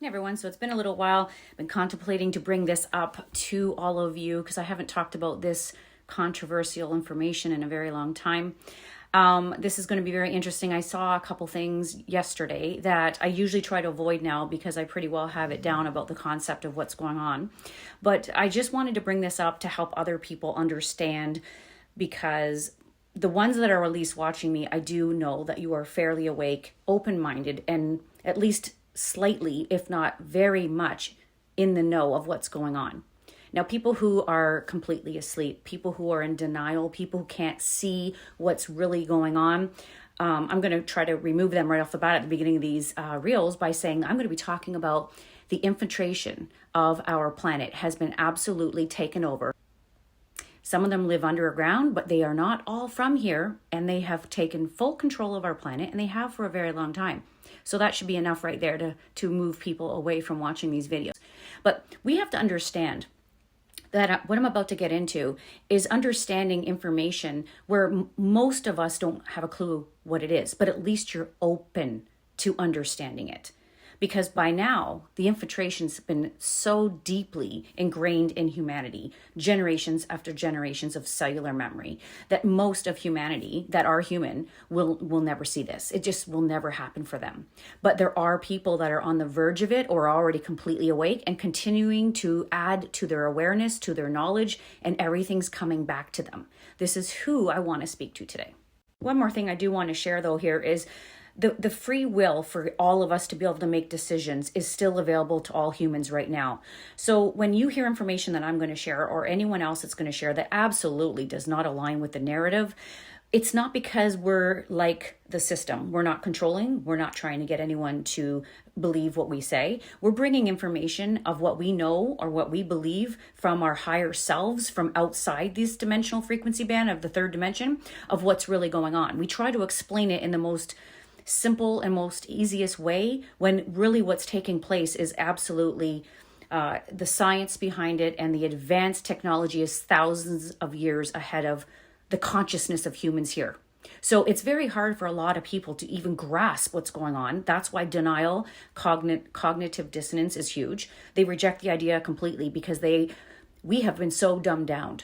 Hey everyone, so it's been a little while. I've been contemplating to bring this up to all of you because I haven't talked about this controversial information in a very long time. This is going to be very interesting. I saw a couple things yesterday that I usually try to avoid now because I pretty well have it down about the concept of what's going on. But I just wanted to bring this up to help other people understand, because the ones that are at least watching me, I do know that you are fairly awake, open-minded, and at least slightly, if not very much, in the know of what's going on. Now, people who are completely asleep, people who are in denial, people who can't see what's really going on, I'm going to try to remove them right off the bat at the beginning of these reels by saying I'm going to be talking about the infiltration of our planet has been absolutely taken over. Some of them live underground, but they are not all from here, and they have taken full control of our planet, and they have for a very long time. So that should be enough right there to move people away from watching these videos. But we have to understand that what I'm about to get into is understanding information where most of us don't have a clue what it is, but at least you're open to understanding it. Because by now, the infiltration's been so deeply ingrained in humanity, generations after generations of cellular memory, that most of humanity that are human will never see this. It just will never happen for them. But there are people that are on the verge of it or are already completely awake and continuing to add to their awareness, to their knowledge, and everything's coming back to them. This is who I want to speak to today. One more thing I do want to share though here is the free will for all of us to be able to make decisions is still available to all humans right now. So when you hear information that I'm going to share, or anyone else that's going to share, that absolutely does not align with the narrative, it's not because we're like the system. We're not controlling. We're not trying to get anyone to believe what we say. We're bringing information of what we know or what we believe from our higher selves, from outside this dimensional frequency band of the third dimension, of what's really going on. We try to explain it in the most simple and most easiest way, when really what's taking place is absolutely the science behind it, and the advanced technology is thousands of years ahead of the consciousness of humans here. So it's very hard for a lot of people to even grasp what's going on. That's why denial, cognitive dissonance is huge. They reject the idea completely because we have been so dumbed down.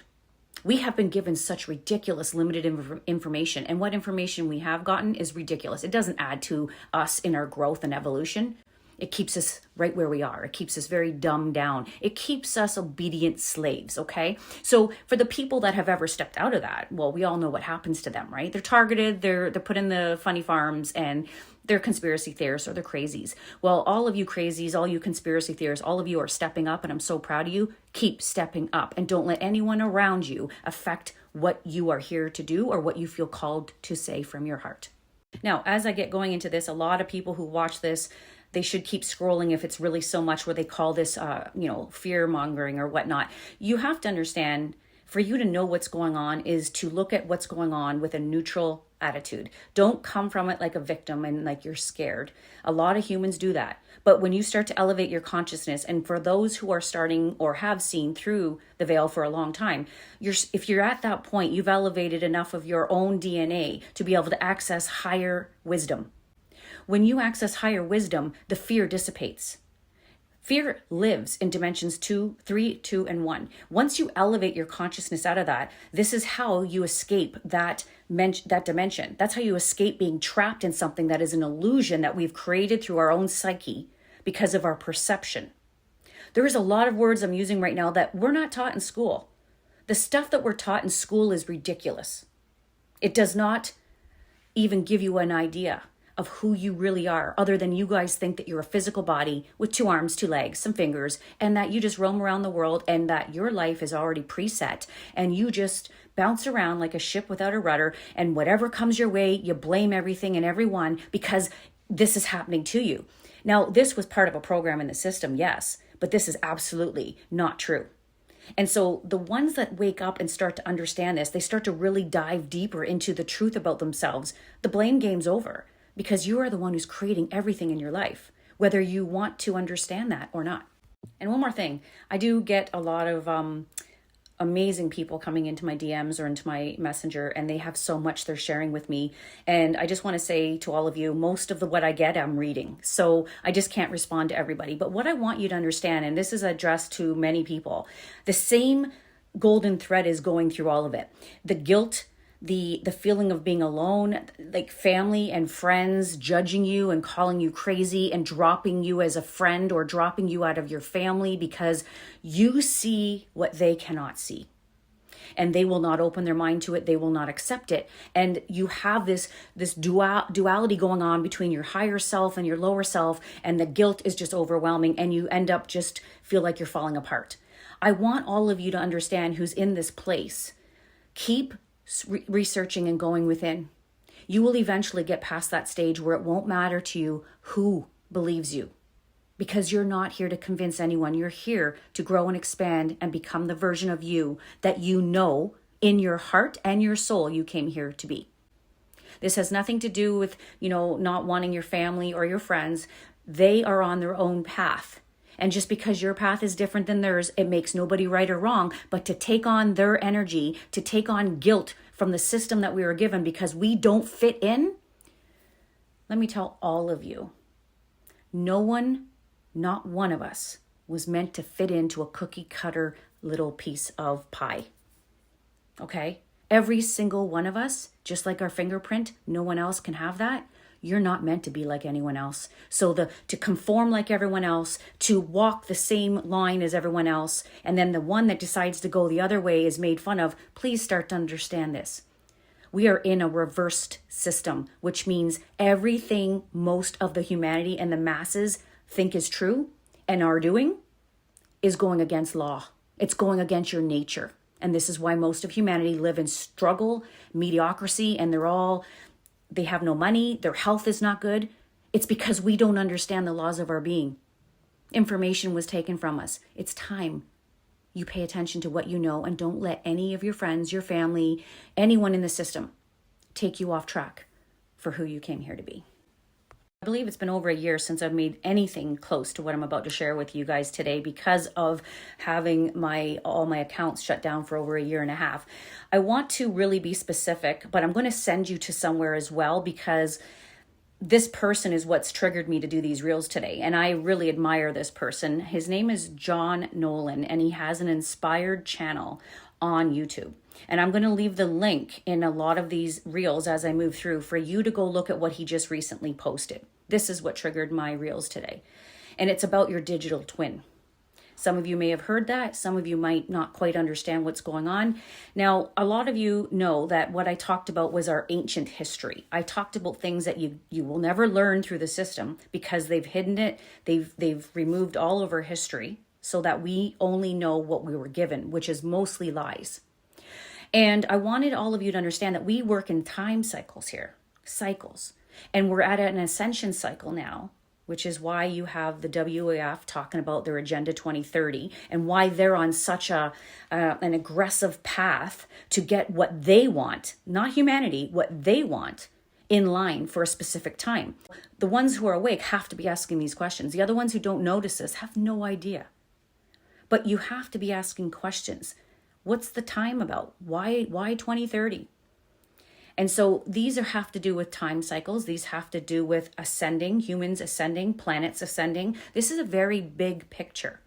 We have been given such ridiculous limited information, and what information we have gotten is ridiculous. It doesn't add to us in our growth and evolution. It keeps us right where we are. It keeps us very dumbed down. It keeps us obedient slaves, okay? So for the people that have ever stepped out of that, well, we all know what happens to them, right? They're targeted, they're put in the funny farms, and they're conspiracy theorists or they're crazies. Well, all of you crazies, all you conspiracy theorists, all of you are stepping up, and I'm so proud of you. Keep stepping up, and don't let anyone around you affect what you are here to do or what you feel called to say from your heart. Now, as I get going into this, a lot of people who watch this, they should keep scrolling if it's really so much where they call this, fear mongering or whatnot. You have to understand, for you to know what's going on is to look at what's going on with a neutral attitude. Don't come from it like a victim and like you're scared. A lot of humans do that. But when you start to elevate your consciousness, and for those who are starting or have seen through the veil for a long time, if you're at that point, you've elevated enough of your own DNA to be able to access higher wisdom. When you access higher wisdom, the fear dissipates. Fear lives in dimensions 2, 3, 2, and 1. Once you elevate your consciousness out of that, this is how you escape that dimension. That's how you escape being trapped in something that is an illusion that we've created through our own psyche because of our perception. There is a lot of words I'm using right now that we're not taught in school. The stuff that we're taught in school is ridiculous. It does not even give you an idea of who you really are, other than you guys think that you're a physical body with 2 arms, 2 legs, some fingers, and that you just roam around the world, and that your life is already preset, and you just bounce around like a ship without a rudder, and whatever comes your way, you blame everything and everyone because this is happening to you. Now, this was part of a program in the system, yes, but this is absolutely not true. And so the ones that wake up and start to understand this, they start to really dive deeper into the truth about themselves. The blame game's over, because you are the one who's creating everything in your life, whether you want to understand that or not. And one more thing, I do get a lot of amazing people coming into my DMs or into my messenger, and they have so much they're sharing with me. And I just want to say to all of you, most of what I get, I'm reading. So I just can't respond to everybody. But what I want you to understand, and this is addressed to many people, the same golden thread is going through all of it. The guilt, the feeling of being alone, like family and friends judging you and calling you crazy and dropping you as a friend or dropping you out of your family because you see what they cannot see. And they will not open their mind to it. They will not accept it. And you have this duality going on between your higher self and your lower self. And the guilt is just overwhelming. And you end up just feel like you're falling apart. I want all of you to understand who's in this place. Keep researching and going within. You will eventually get past that stage where it won't matter to you who believes you, because you're not here to convince anyone. You're here to grow and expand and become the version of you that you know in your heart and your soul you came here to be. This has nothing to do with, not wanting your family or your friends. They are on their own path. And just because your path is different than theirs, it makes nobody right or wrong. But to take on their energy, to take on guilt from the system that we were given because we don't fit in, let me tell all of you, no one, not one of us, was meant to fit into a cookie cutter little piece of pie. Okay? Every single one of us, just like our fingerprint, no one else can have that. You're not meant to be like anyone else. So to conform like everyone else, to walk the same line as everyone else, and then the one that decides to go the other way is made fun of, please start to understand this. We are in a reversed system, which means everything most of the humanity and the masses think is true and are doing is going against law. It's going against your nature. And this is why most of humanity live in struggle, mediocrity, and they have no money, their health is not good. It's because we don't understand the laws of our being. Information was taken from us. It's time you pay attention to what you know and don't let any of your friends, your family, anyone in the system take you off track for who you came here to be. I believe it's been over a year since I've made anything close to what I'm about to share with you guys today because of having all my accounts shut down for over a year and a half. I want to really be specific, but I'm going to send you to somewhere as well because this person is what's triggered me to do these reels today. And I really admire this person. His name is John Nolan, and he has an inspired channel on YouTube. And I'm going to leave the link in a lot of these reels as I move through for you to go look at what he just recently posted. This is what triggered my reels today. And it's about your digital twin. Some of you may have heard that. Some of you might not quite understand what's going on. Now, a lot of you know that what I talked about was our ancient history. I talked about things that you will never learn through the system because they've hidden it. They've removed all of our history so that we only know what we were given, which is mostly lies. And I wanted all of you to understand that we work in time cycles here, cycles. And we're at an ascension cycle now, which is why you have the WEF talking about their Agenda 2030 and why they're on such an aggressive path to get what they want, not humanity, what they want in line for a specific time. The ones who are awake have to be asking these questions. The other ones who don't notice this have no idea. But you have to be asking questions. What's the time about? Why 2030? And so these have to do with time cycles. These have to do with ascending, humans ascending, planets ascending. This is a very big picture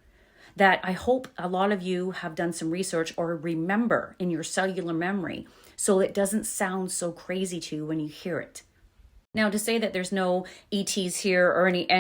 that I hope a lot of you have done some research or remember in your cellular memory so it doesn't sound so crazy to you when you hear it. Now, to say that there's no ETs here or any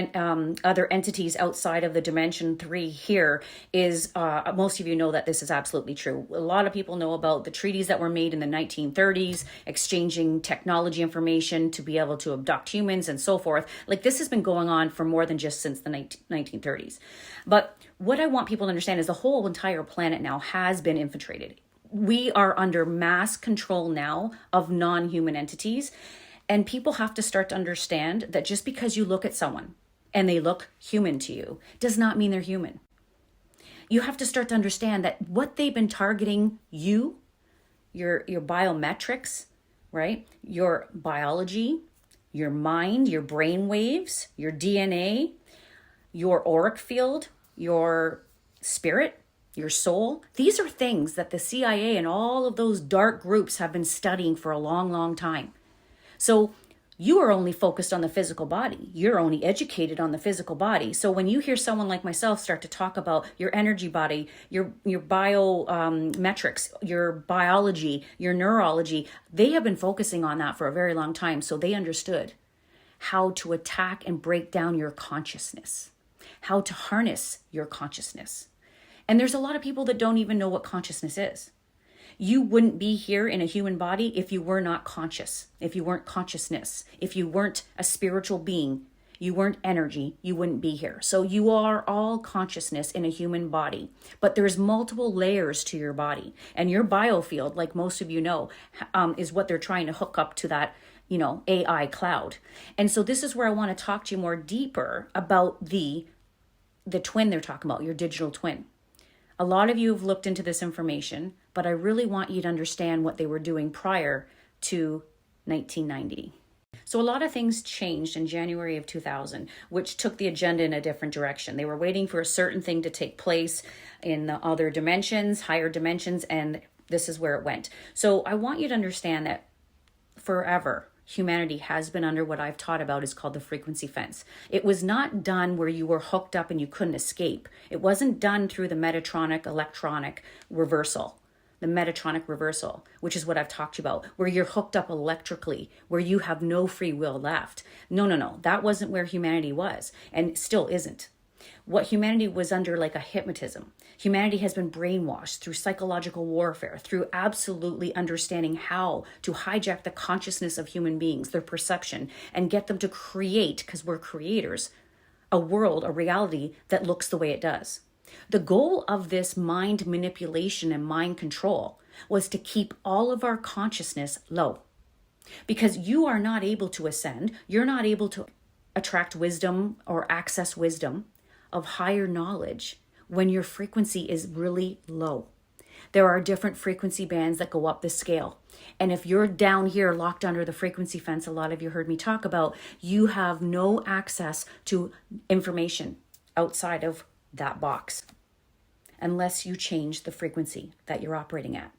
other entities outside of the Dimension 3 here is, most of you know that this is absolutely true. A lot of people know about the treaties that were made in the 1930s, exchanging technology information to be able to abduct humans and so forth. Like, this has been going on for more than just since the 1930s. But what I want people to understand is the whole entire planet now has been infiltrated. We are under mass control now of non-human entities. And people have to start to understand that just because you look at someone and they look human to you does not mean they're human. You have to start to understand that what they've been targeting you, your biometrics, right? Your biology, your mind, your brain waves, your DNA, your auric field, your spirit, your soul. These are things that the CIA and all of those dark groups have been studying for a long, long time. So you are only focused on the physical body. You're only educated on the physical body. So when you hear someone like myself start to talk about your energy body, your biometrics, your biology, your neurology, they have been focusing on that for a very long time. So they understood how to attack and break down your consciousness, how to harness your consciousness. And there's a lot of people that don't even know what consciousness is. You wouldn't be here in a human body if you were not conscious, if you weren't consciousness, if you weren't a spiritual being, you weren't energy, you wouldn't be here. So you are all consciousness in a human body, but there's multiple layers to your body. And your biofield, like most of you know, is what they're trying to hook up to that, AI cloud. And so this is where I want to talk to you more deeper about the twin they're talking about, your digital twin. A lot of you have looked into this information, but I really want you to understand what they were doing prior to 1990. So a lot of things changed in January of 2000, which took the agenda in a different direction. They were waiting for a certain thing to take place in the other dimensions, higher dimensions, and this is where it went. So I want you to understand that forever, humanity has been under what I've taught about is called the frequency fence. It was not done where you were hooked up and you couldn't escape. It wasn't done through the Metatronic electronic reversal, which is what I've talked about, where you're hooked up electrically, where you have no free will left. No. That wasn't where humanity was, and still isn't. What humanity was under, like a hypnotism. Humanity has been brainwashed through psychological warfare, through absolutely understanding how to hijack the consciousness of human beings, their perception, and get them to create, because we're creators, a world, a reality that looks the way it does. The goal of this mind manipulation and mind control was to keep all of our consciousness low. Because you are not able to ascend, you're not able to attract wisdom or access wisdom of higher knowledge when your frequency is really low. There are different frequency bands that go up the scale. And if you're down here locked under the frequency fence, a lot of you heard me talk about, you have no access to information outside of that box unless you change the frequency that you're operating at,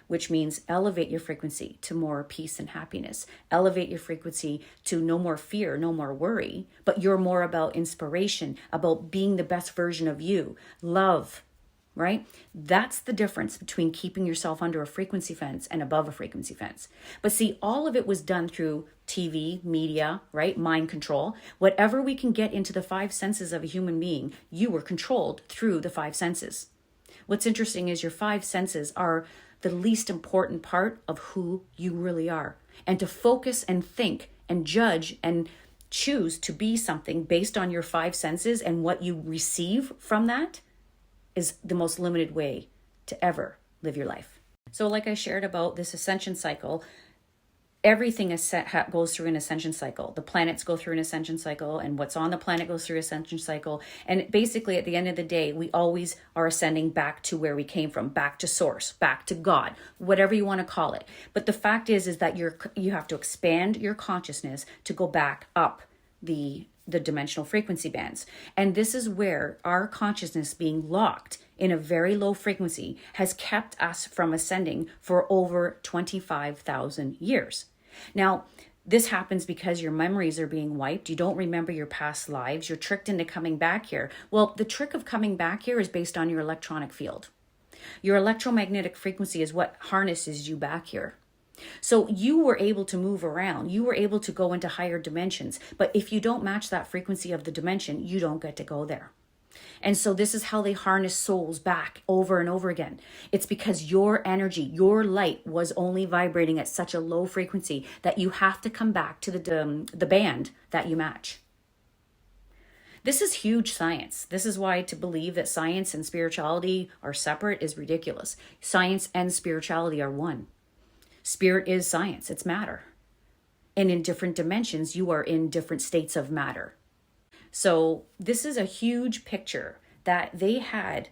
which means elevate your frequency to more peace and happiness. Elevate your frequency to no more fear, no more worry, but you're more about inspiration, about being the best version of you, love, right? That's the difference between keeping yourself under a frequency fence and above a frequency fence. But see, all of it was done through TV, media, right? Mind control. Whatever we can get into the five senses of a human being, you were controlled through the five senses. What's interesting is your five senses are the least important part of who you really are. And to focus and think and judge and choose to be something based on your five senses and what you receive from that is the most limited way to ever live your life. So like I shared about this ascension cycle, everything goes through an ascension cycle. The planets go through an ascension cycle, and what's on the planet goes through an ascension cycle. And basically, at the end of the day, we always are ascending back to where we came from, back to source, back to God, whatever you want to call it. But the fact is that you have to expand your consciousness to go back up the dimensional frequency bands. And this is where our consciousness being locked in a very low frequency has kept us from ascending for over 25,000 years. Now, this happens because your memories are being wiped. You don't remember your past lives. You're tricked into coming back here. Well, the trick of coming back here is based on your electronic field. Your electromagnetic frequency is what harnesses you back here. So you were able to move around. You were able to go into higher dimensions. But if you don't match that frequency of the dimension, you don't get to go there. And so this is how they harness souls back over and over again. It's because your energy, your light was only vibrating at such a low frequency that you have to come back to the band that you match. This is huge science. This is why to believe that science and spirituality are separate is ridiculous. Science and spirituality are one. Spirit is science, it's matter. And in different dimensions, you are in different states of matter. So this is a huge picture that they had,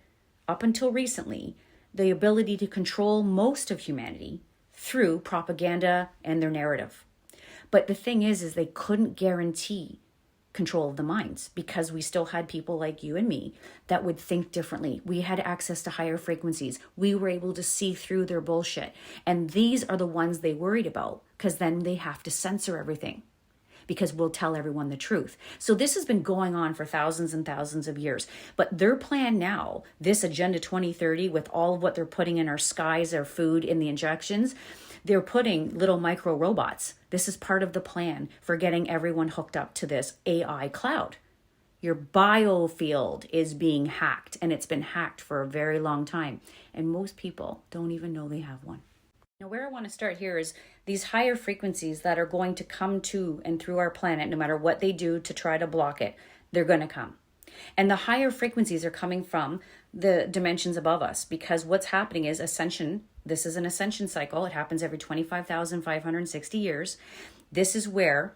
up until recently, the ability to control most of humanity through propaganda and their narrative. But the thing is they couldn't guarantee control of the minds, because we still had people like you and me that would think differently. We had access to higher frequencies. We were able to see through their bullshit. And these are the ones they worried about, because then they have to censor everything, because we'll tell everyone the truth. So this has been going on for thousands and thousands of years. But their plan now, this Agenda 2030, with all of what they're putting in our skies, our food, in the injections, they're putting little micro robots. This is part of the plan for getting everyone hooked up to this AI cloud. Your biofield is being hacked, and it's been hacked for a very long time. And most people don't even know they have one. Now, where I want to start here is these higher frequencies that are going to come to and through our planet, no matter what they do to try to block it, they're going to come. And the higher frequencies are coming from the dimensions above us, because what's happening is ascension. This is an ascension cycle. It happens every 25,560 years. This is where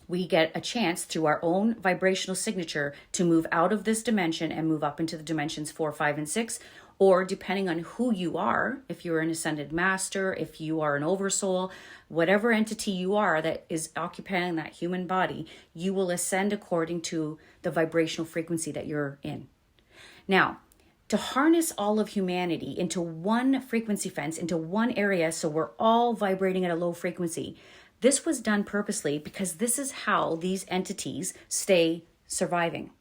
we get a chance through our own vibrational signature to move out of this dimension and move up into the dimensions 4, 5, and 6. Or depending on who you are, if you're an ascended master, if you are an oversoul, whatever entity you are that is occupying that human body, you will ascend according to the vibrational frequency that you're in. Now, to harness all of humanity into one frequency fence, into one area, so we're all vibrating at a low frequency, this was done purposely, because this is how these entities stay surviving.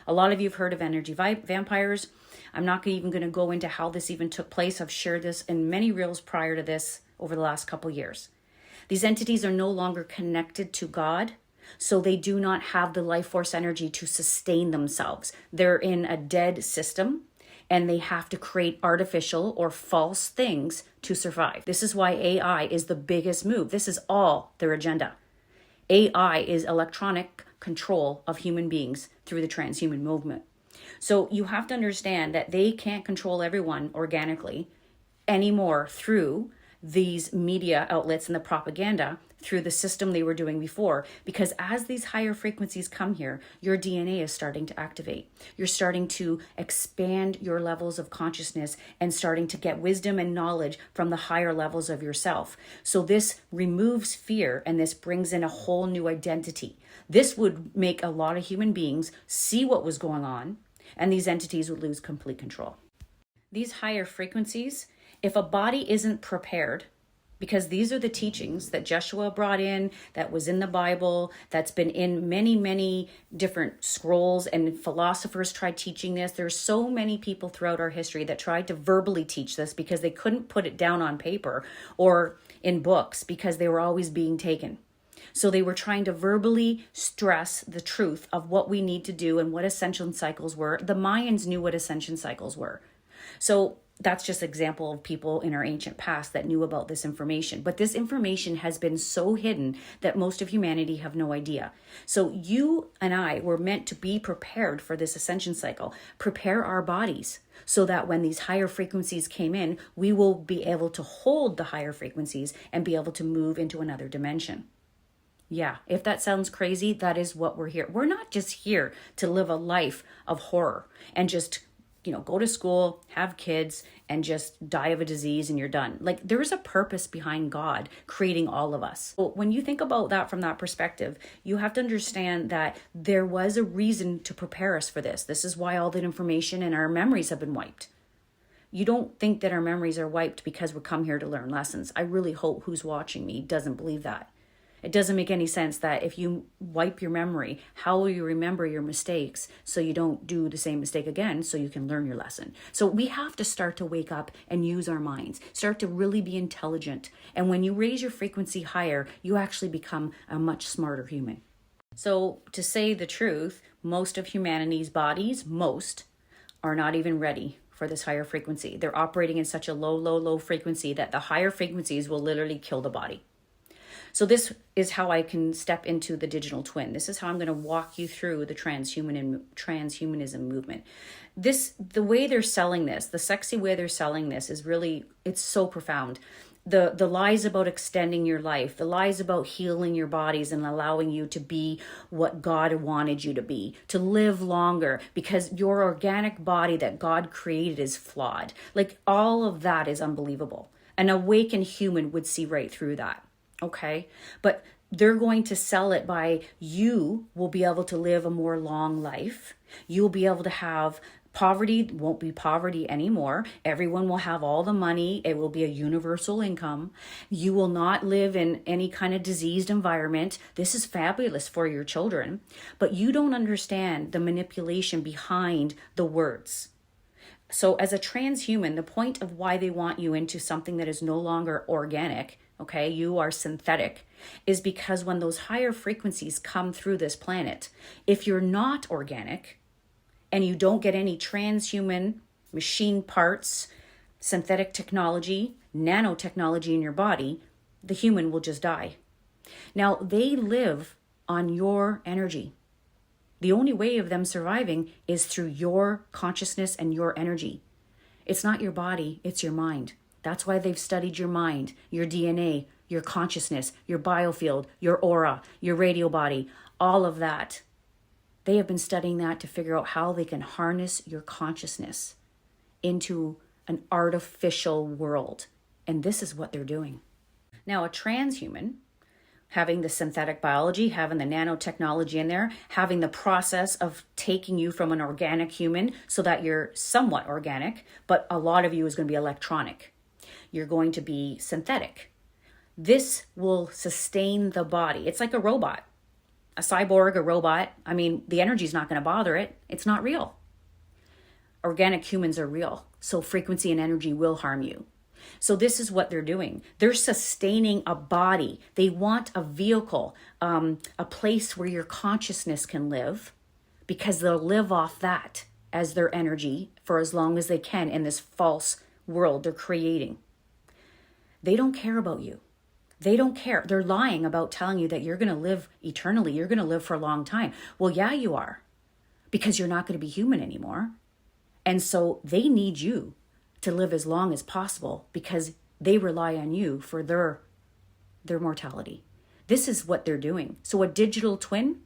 A lot of you have heard of energy vampires. I'm not even going to go into how this even took place. I've shared this in many reels prior to this over the last couple years. These entities are no longer connected to God, so they do not have the life force energy to sustain themselves. They're in a dead system, and they have to create artificial or false things to survive. This is why AI is the biggest move. This is all their agenda. AI is electronic control of human beings through the transhuman movement. So you have to understand that they can't control everyone organically anymore through these media outlets and the propaganda, through the system they were doing before. Because as these higher frequencies come here, your DNA is starting to activate. You're starting to expand your levels of consciousness and starting to get wisdom and knowledge from the higher levels of yourself. So this removes fear, and this brings in a whole new identity. This would make a lot of human beings see what was going on, and these entities would lose complete control. These higher frequencies, if a body isn't prepared, because these are the teachings that Joshua brought in, that was in the Bible, that's been in many, many different scrolls, and philosophers tried teaching this. There's so many people throughout our history that tried to verbally teach this because they couldn't put it down on paper or in books, because they were always being taken. So they were trying to verbally stress the truth of what we need to do and what ascension cycles were. The Mayans knew what ascension cycles were. So that's just an example of people in our ancient past that knew about this information. But this information has been so hidden that most of humanity have no idea. So you and I were meant to be prepared for this ascension cycle, prepare our bodies so that when these higher frequencies came in, we will be able to hold the higher frequencies and be able to move into another dimension. Yeah, if that sounds crazy, that is what we're here. We're not just here to live a life of horror and just, go to school, have kids, and just die of a disease and you're done. Like, there is a purpose behind God creating all of us. Well, when you think about that from that perspective, you have to understand that there was a reason to prepare us for this. This is why all that information and our memories have been wiped. You don't think that our memories are wiped because we come here to learn lessons. I really hope who's watching me doesn't believe that. It doesn't make any sense that if you wipe your memory, how will you remember your mistakes so you don't do the same mistake again so you can learn your lesson? So we have to start to wake up and use our minds, start to really be intelligent. And when you raise your frequency higher, you actually become a much smarter human. So to say the truth, most of humanity's bodies, are not even ready for this higher frequency. They're operating in such a low frequency that the higher frequencies will literally kill the body. So this is how I can step into the digital twin. This is how I'm going to walk you through the transhumanism movement. The way they're selling this, the sexy way they're selling this is really, it's so profound. The lies about extending your life, the lies about healing your bodies and allowing you to be what God wanted you to be, to live longer, because your organic body that God created is flawed. Like, all of that is unbelievable. An awakened human would see right through that. Okay, but they're going to sell it by you will be able to live a more long life. You'll be able to have poverty, won't be poverty anymore. Everyone will have all the money. It will be a universal income. You will not live in any kind of diseased environment. This is fabulous for your children. But you don't understand the manipulation behind the words. So as a transhuman, the point of why they want you into something that is no longer organic, okay, you are synthetic, is because when those higher frequencies come through this planet, if you're not organic and you don't get any transhuman machine parts, synthetic technology, nanotechnology in your body, the human will just die. Now, they live on your energy. The only way of them surviving is through your consciousness and your energy. It's not your body, it's your mind. That's why they've studied your mind, your DNA, your consciousness, your biofield, your aura, your radio body, all of that. They have been studying that to figure out how they can harness your consciousness into an artificial world. And this is what they're doing. Now, a transhuman, having the synthetic biology, having the nanotechnology in there, having the process of taking you from an organic human so that you're somewhat organic, but a lot of you is going to be electronic. You're going to be synthetic. This will sustain the body. It's like a robot, a cyborg, a robot. I mean, the energy is not going to bother it. It's not real. Organic humans are real. So frequency and energy will harm you. So this is what they're doing. They're sustaining a body. They want a vehicle, a place where your consciousness can live, because they'll live off that as their energy for as long as they can in this false world they're creating. They don't care about you. They don't care. They're lying about telling you that you're going to live eternally. You're going to live for a long time. Well, yeah, you are, because you're not going to be human anymore. And so they need you to live as long as possible because they rely on you for their mortality. This is what they're doing. So a digital twin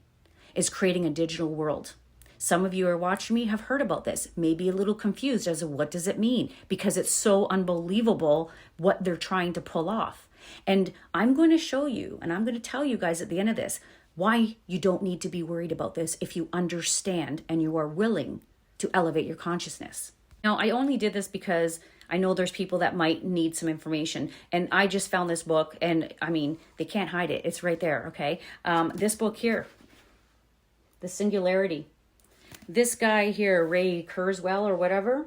is creating a digital world. Some of you are watching me have heard about this, maybe a little confused as to what does it mean, because it's so unbelievable what they're trying to pull off. And I'm going to show you, and I'm going to tell you guys at the end of this, why you don't need to be worried about this if you understand and you are willing to elevate your consciousness. Now, I only did this because I know there's people that might need some information. And I just found this book, and I mean, they can't hide it. It's right there, okay? This book here, The Singularity. This guy here, Ray Kurzweil or whatever,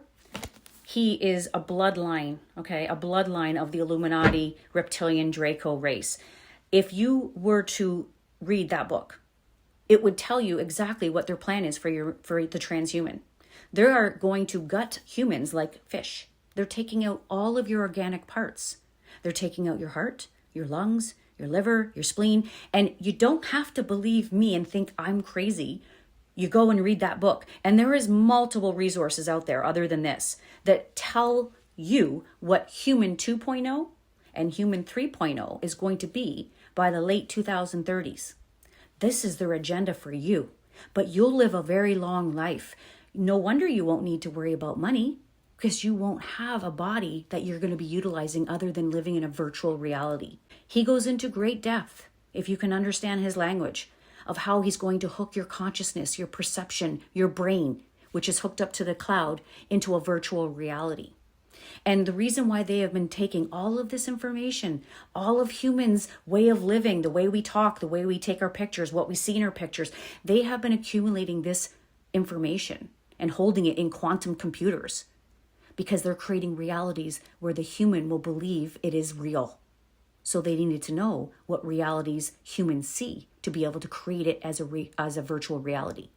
he is a bloodline, okay? A bloodline of the Illuminati reptilian Draco race. If you were to read that book, it would tell you exactly what their plan is for the transhuman. They are going to gut humans like fish. They're taking out all of your organic parts. They're taking out your heart, your lungs, your liver, your spleen. And you don't have to believe me and think I'm crazy. You go and read that book. And there is multiple resources out there other than this that tell you what Human 2.0 and Human 3.0 is going to be by the late 2030s. This is their agenda for you. But you'll live a very long life. No wonder you won't need to worry about money, because you won't have a body that you're going to be utilizing other than living in a virtual reality. He goes into great depth, if you can understand his language, of how he's going to hook your consciousness, your perception, your brain, which is hooked up to the cloud, into a virtual reality. And the reason why they have been taking all of this information, all of humans' way of living, the way we talk, the way we take our pictures, what we see in our pictures, they have been accumulating this information and holding it in quantum computers, because they're creating realities where the human will believe it is real. So they needed to know what realities humans see to be able to create it as a virtual reality.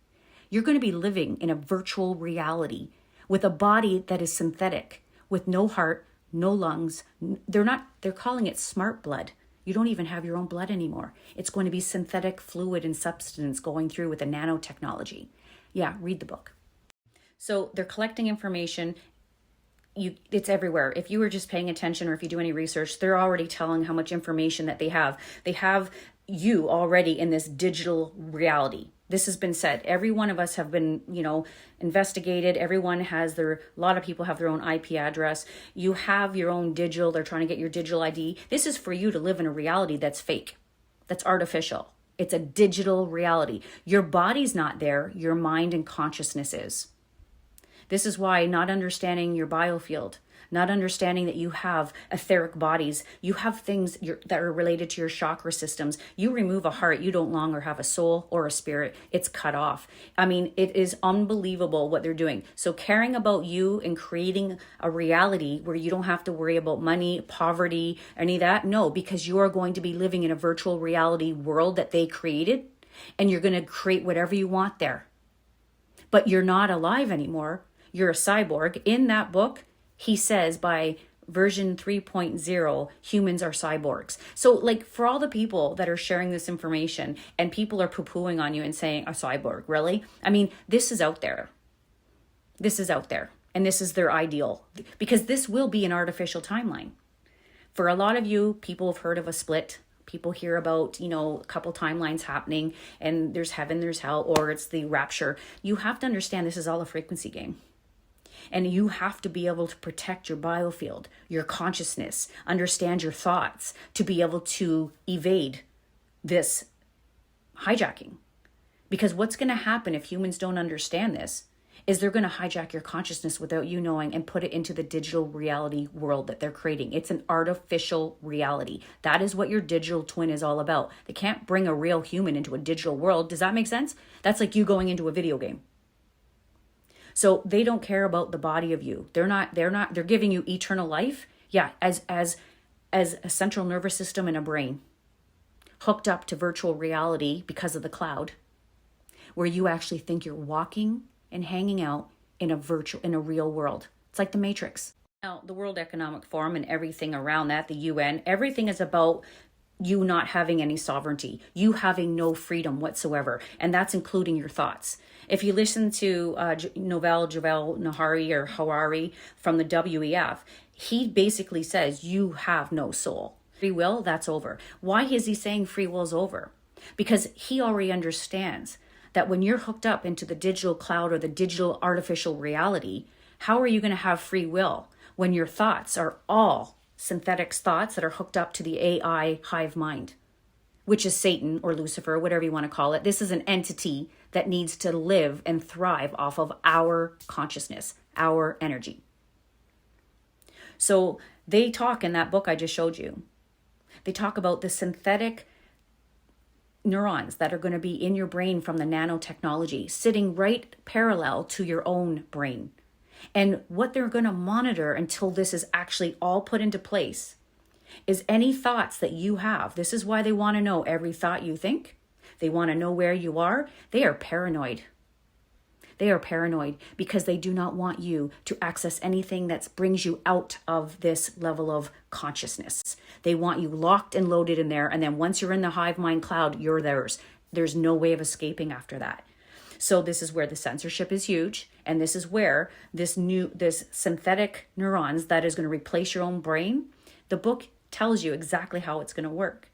You're going to be living in a virtual reality with a body that is synthetic, with no heart, no lungs. They're calling it smart blood. You don't even have your own blood anymore. It's going to be synthetic fluid and substance going through with the nanotechnology. Yeah, read the book. So they're collecting information. It's everywhere. If you were just paying attention, or if you do any research, they're already telling how much information that they have. They have you already in this digital reality. This has been said. Every one of us have been, investigated. Everyone has a lot of people have their own IP address. You have your own digital. They're trying to get your digital ID. This is for you to live in a reality that's fake. that's artificial. It's a digital reality. Your body's not there, your mind and consciousness is. This is why not understanding your biofield, not understanding that you have etheric bodies, you have things that are related to your chakra systems. You remove a heart, you don't longer have a soul or a spirit. It's cut off. I mean, it is unbelievable what they're doing. So caring about you and creating a reality where you don't have to worry about money, poverty, any of that, no, because you are going to be living in a virtual reality world that they created, and you're going to create whatever you want there. But you're not alive anymore. You're a cyborg. In that book, he says by version 3.0, humans are cyborgs. So like for all the people that are sharing this information and people are poo-pooing on you and saying a cyborg, really? I mean, this is out there. This is out there. And this is their ideal, because this will be an artificial timeline. For a lot of you, people have heard of a split. People hear about, a couple timelines happening and there's heaven, there's hell, or it's the rapture. You have to understand this is all a frequency game. And you have to be able to protect your biofield, your consciousness, understand your thoughts to be able to evade this hijacking. Because what's going to happen if humans don't understand this is they're going to hijack your consciousness without you knowing and put it into the digital reality world that they're creating. It's an artificial reality. That is what your digital twin is all about. They can't bring a real human into a digital world. Does that make sense? That's like you going into a video game. So they don't care about the body of you. They're giving you eternal life. Yeah, as a central nervous system and a brain hooked up to virtual reality because of the cloud, where you actually think you're walking and hanging out in a real world. It's like the Matrix. Now, the World Economic Forum and everything around that, the UN, everything is about you not having any sovereignty, you having no freedom whatsoever, and that's including your thoughts. If you listen to Yuval Harari from the WEF, he basically says you have no soul. Free will, that's over. Why is he saying free will is over? Because he already understands that when you're hooked up into the digital cloud or the digital artificial reality, how are you going to have free will when your thoughts are all synthetic thoughts that are hooked up to the AI hive mind, which is Satan or Lucifer, whatever you want to call it. This is an entity that needs to live and thrive off of our consciousness, our energy. So they talk in that book I just showed you. They talk about the synthetic neurons that are going to be in your brain from the nanotechnology, sitting right parallel to your own brain. And what they're going to monitor until this is actually all put into place is any thoughts that you have. This is why they want to know every thought you think. They want to know where you are. They are paranoid. They are paranoid because they do not want you to access anything that brings you out of this level of consciousness. They want you locked and loaded in there. And then once you're in the hive mind cloud, you're theirs. There's no way of escaping after that. So this is where the censorship is huge. And this is where this synthetic neurons that is going to replace your own brain, the book tells you exactly how it's going to work.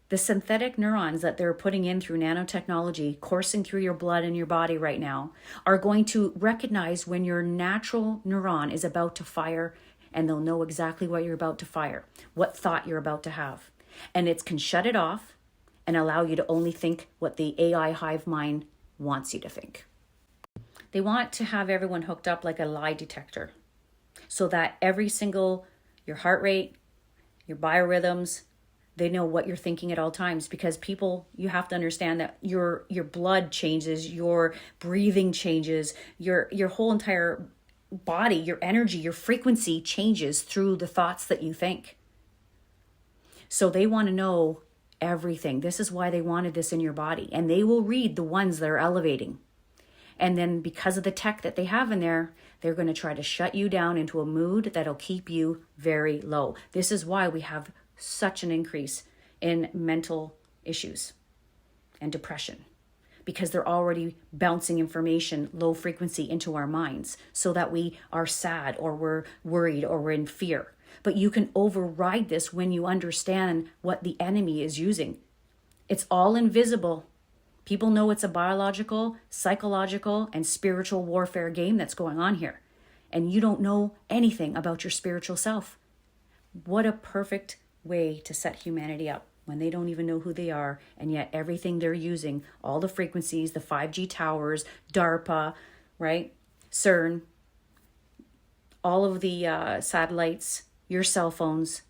The synthetic neurons that they're putting in through nanotechnology, coursing through your blood and your body right now, are going to recognize when your natural neuron is about to fire, and they'll know exactly what you're about to fire, what thought you're about to have. And it can shut it off and allow you to only think what the AI hive mind wants you to think. They want to have everyone hooked up like a lie detector so that every single, your heart rate, your biorhythms, they know what you're thinking at all times, because people, you have to understand that your blood changes, your breathing changes, your whole entire body, your energy, your frequency changes through the thoughts that you think. So they want to know everything. This is why they wanted this in your body, and they will read the ones that are elevating. And then because of the tech that they have in there, they're going to try to shut you down into a mood that'll keep you very low. This is why we have such an increase in mental issues and depression, because they're already bouncing information, low frequency, into our minds so that we are sad or we're worried or we're in fear. But you can override this when you understand what the enemy is using. It's all invisible. People know it's a biological, psychological, and spiritual warfare game that's going on here. And you don't know anything about your spiritual self. What a perfect way to set humanity up. when they don't even know who they are, and yet everything they're using, all the frequencies, the 5G towers, DARPA, right? CERN, all of the satellites, your cell phones,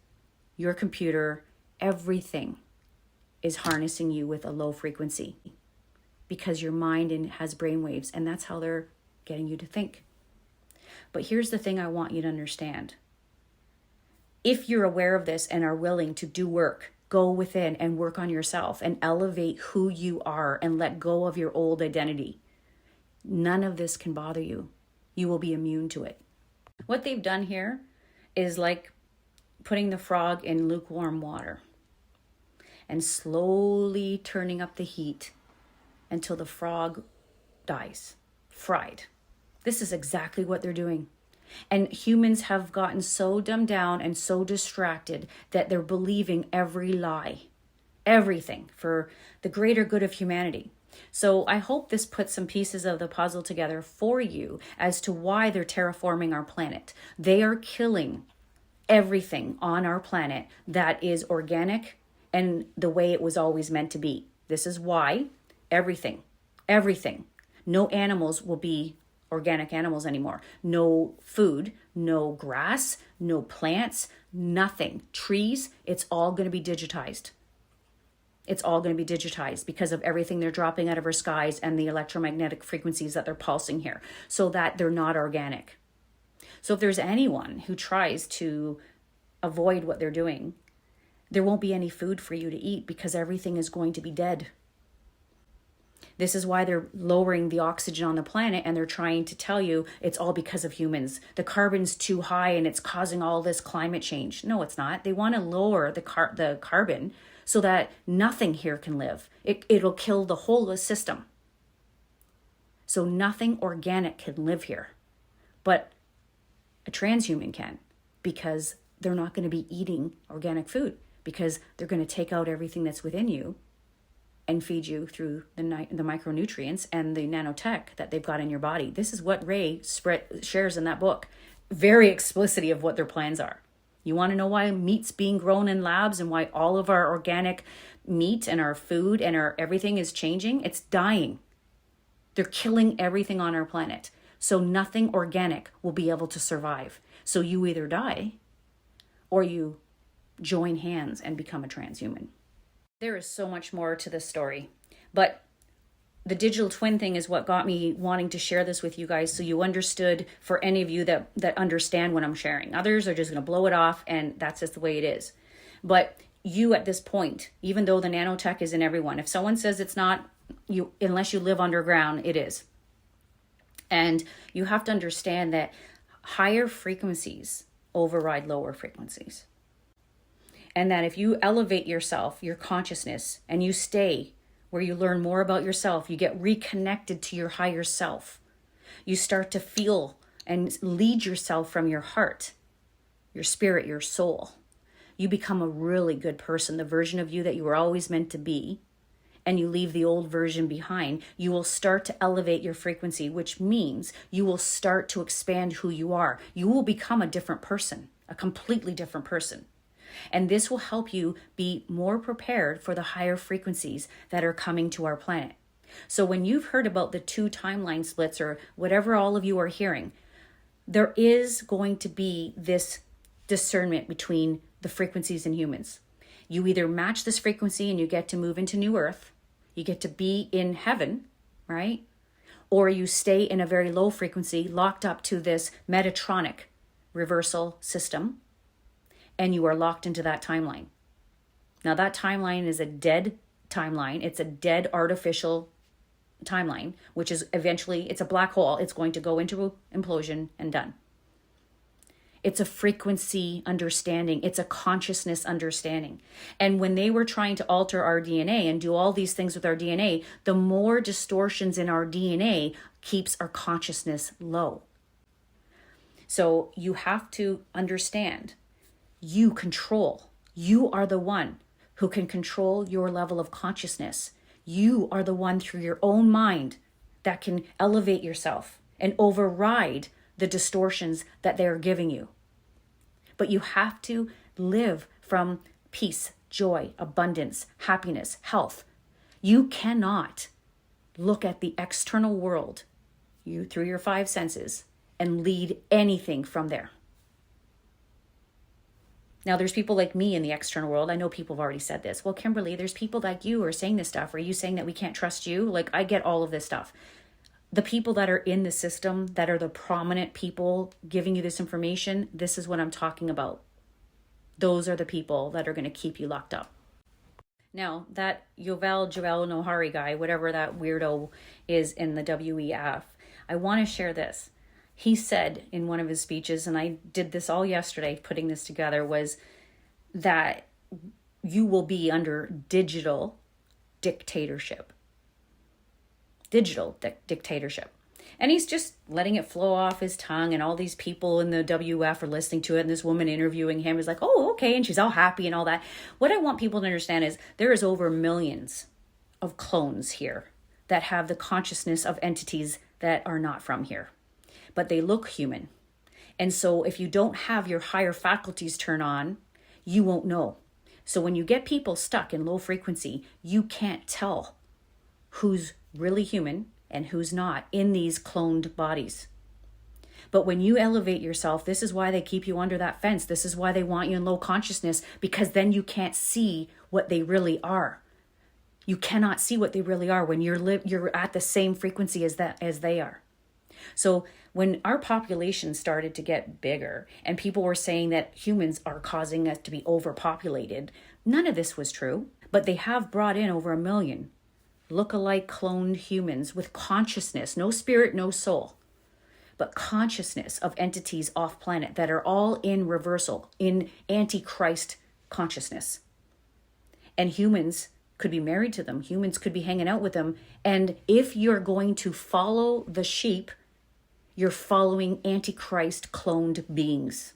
your computer, everything is harnessing you with a low frequency because your mind has brainwaves, and that's how they're getting you to think. But here's the thing I want you to understand. If you're aware of this and are willing to do work, go within and work on yourself and elevate who you are and let go of your old identity, none of this can bother you. You will be immune to it. What they've done here is like putting the frog in lukewarm water and slowly turning up the heat until the frog dies, fried. This is exactly what they're doing. And humans have gotten so dumbed down and so distracted that they're believing every lie, everything for the greater good of humanity. So I hope this puts some pieces of the puzzle together for you as to why they're terraforming our planet. They are killing everything on our planet that is organic and the way it was always meant to be. This is why everything, no animals will be organic animals anymore. No food, no grass, no plants, nothing. Trees, it's all going to be digitized. It's all going to be digitized because of everything they're dropping out of our skies and the electromagnetic frequencies that they're pulsing here, so that they're not organic. So if there's anyone who tries to avoid what they're doing, there won't be any food for you to eat because everything is going to be dead. This is why they're lowering the oxygen on the planet, and they're trying to tell you it's all because of humans. The carbon's too high and it's causing all this climate change. No, it's not. They want to lower the carbon so that nothing here can live. It'll kill the whole system. So nothing organic can live here. But a transhuman can, because they're not going to be eating organic food, because they're going to take out everything that's within you and feed you through the micronutrients and the nanotech that they've got in your body. This is what Ray shares in that book, very explicitly of what their plans are. You want to know why meat's being grown in labs and why all of our organic meat and our food and our everything is changing? It's dying. They're killing everything on our planet. So nothing organic will be able to survive. So you either die or you join hands and become a transhuman. There is so much more to this story, but the digital twin thing is what got me wanting to share this with you guys, so you understood, for any of you that understand what I'm sharing. Others are just going to blow it off, and that's just the way it is. But you, at this point, even though the nanotech is in everyone, if someone says it's not, you, unless you live underground, it is. And you have to understand that higher frequencies override lower frequencies. And that if you elevate yourself, your consciousness, and you stay where you learn more about yourself, you get reconnected to your higher self. You start to feel and lead yourself from your heart, your spirit, your soul. You become a really good person, the version of you that you were always meant to be, and you leave the old version behind. You will start to elevate your frequency, which means you will start to expand who you are. You will become a different person, a completely different person. And this will help you be more prepared for the higher frequencies that are coming to our planet. So when you've heard about the 2 timeline splits or whatever all of you are hearing, there is going to be this discernment between the frequencies in humans. You either match this frequency and you get to move into New Earth, you get to be in heaven, right? Or you stay in a very low frequency, locked up to this Metatronic reversal system, and you are locked into that timeline. Now that timeline is a dead timeline. It's a dead artificial timeline, which is eventually, it's a black hole. It's going to go into implosion and done. It's a frequency understanding. It's a consciousness understanding. And when they were trying to alter our DNA and do all these things with our DNA, the more distortions in our DNA keeps our consciousness low. So you have to understand, you control. You are the one who can control your level of consciousness. You are the one through your own mind that can elevate yourself and override the distortions that they are giving you. But you have to live from peace joy, abundance, happiness, health. You cannot look at the external world, you through your five senses, and lead anything from there. Now, there's people like me in the external world. I know people have already said this. Well, Kimberly, there's people like you who are saying this stuff. Are you saying that we can't trust you? Like, I get all of this stuff. The people that are in the system, that are the prominent people giving you this information, this is what I'm talking about. Those are the people that are going to keep you locked up. Now, that Yuval Noah Harari guy, whatever that weirdo is in the WEF, I want to share this. He said in one of his speeches, and I did this all yesterday, putting this together, was that you will be under digital dictatorship. Digital dictatorship. And he's just letting it flow off his tongue, and all these people in the WF are listening to it, and this woman interviewing him is like, oh, okay, and she's all happy and all that. What I want people to understand is there is over millions of clones here that have the consciousness of entities that are not from here, but they look human. And so if you don't have your higher faculties turn on, you won't know. So when you get people stuck in low frequency, you can't tell who's really human and who's not in these cloned bodies. But when you elevate yourself, this is why they keep you under that fence. This is why they want you in low consciousness, because then you can't see what they really are. You cannot see what they really are when you're at the same frequency as they are. So when our population started to get bigger and people were saying that humans are causing us to be overpopulated, none of this was true. But they have brought in over 1 million look-alike cloned humans with consciousness, no spirit, no soul, but consciousness of entities off planet that are all in reversal, in antichrist consciousness. And humans could be married to them. Humans could be hanging out with them. And if you're going to follow the sheep, you're following antichrist cloned beings.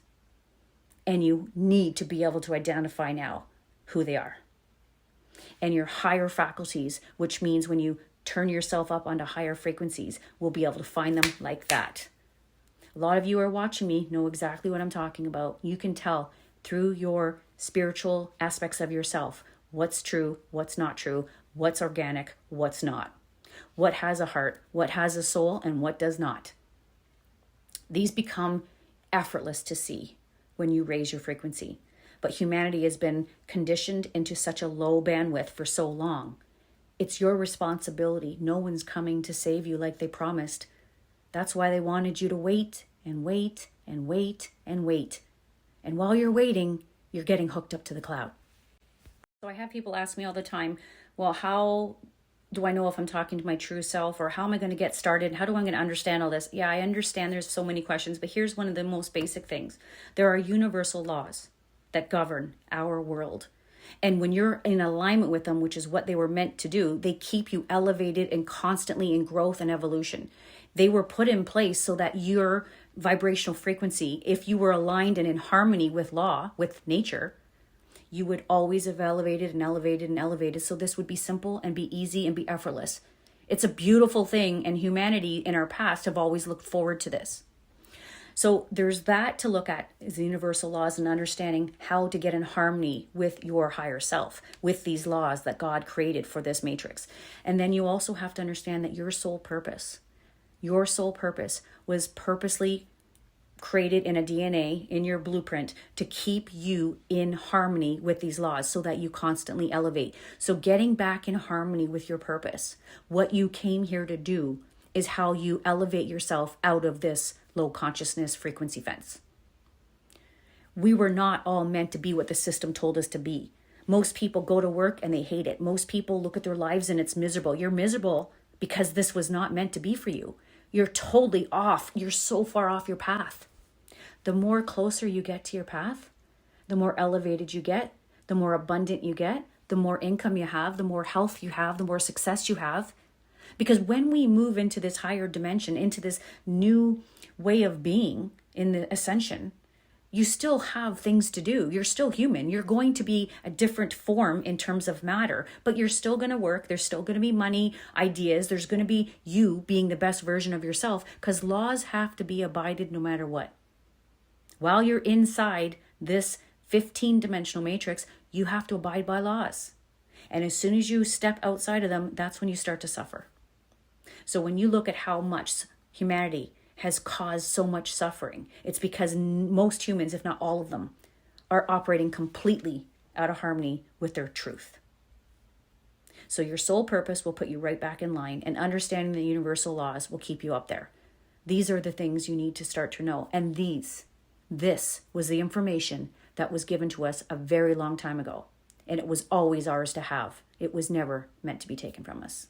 And you need to be able to identify now who they are. And your higher faculties, which means when you turn yourself up onto higher frequencies, will be able to find them like that. A lot of you are watching me, know exactly what I'm talking about. You can tell through your spiritual aspects of yourself what's true, what's not true, what's organic, what's not. What has a heart, what has a soul, and what does not. These become effortless to see when you raise your frequency. But humanity has been conditioned into such a low bandwidth for so long. It's your responsibility. No one's coming to save you like they promised. That's why they wanted you to wait and wait and wait and wait. And while you're waiting, you're getting hooked up to the cloud. So I have people ask me all the time, well, how do I know if I'm talking to my true self, or how am I going to get started? How do I going to understand all this? Yeah, I understand there's so many questions, but here's one of the most basic things. There are universal laws that govern our world. And when you're in alignment with them, which is what they were meant to do, they keep you elevated and constantly in growth and evolution. They were put in place so that your vibrational frequency, if you were aligned and in harmony with law, with nature, you would always have elevated and elevated and elevated. So this would be simple and be easy and be effortless. It's a beautiful thing, and humanity in our past have always looked forward to this. So there's that to look at, is the universal laws and understanding how to get in harmony with your higher self, with these laws that God created for this matrix. And then you also have to understand that your soul purpose was purposely created in a DNA, in your blueprint, to keep you in harmony with these laws so that you constantly elevate. So getting back in harmony with your purpose, what you came here to do, is how you elevate yourself out of this low consciousness frequency fence. We were not all meant to be what the system told us to be. Most people go to work and they hate it. Most people look at their lives and it's miserable. You're miserable because this was not meant to be for you. You're totally off. You're so far off your path. The more closer you get to your path, the more elevated you get, the more abundant you get, the more income you have, the more health you have, the more success you have. Because when we move into this higher dimension, into this new way of being in the ascension, you still have things to do. You're still human. You're going to be a different form in terms of matter, but you're still going to work. There's still going to be money, ideas. There's going to be you being the best version of yourself, because laws have to be abided no matter what. While you're inside this 15-dimensional matrix, You have to abide by laws. And as soon as you step outside of them, that's when you start to suffer. So when you look at how much humanity has caused so much suffering, it's because most humans, if not all of them, are operating completely out of harmony with their truth. So your soul purpose will put you right back in line, and understanding the universal laws will keep you up there. These are the things you need to start to know. And this was the information that was given to us a very long time ago. And it was always ours to have. It was never meant to be taken from us.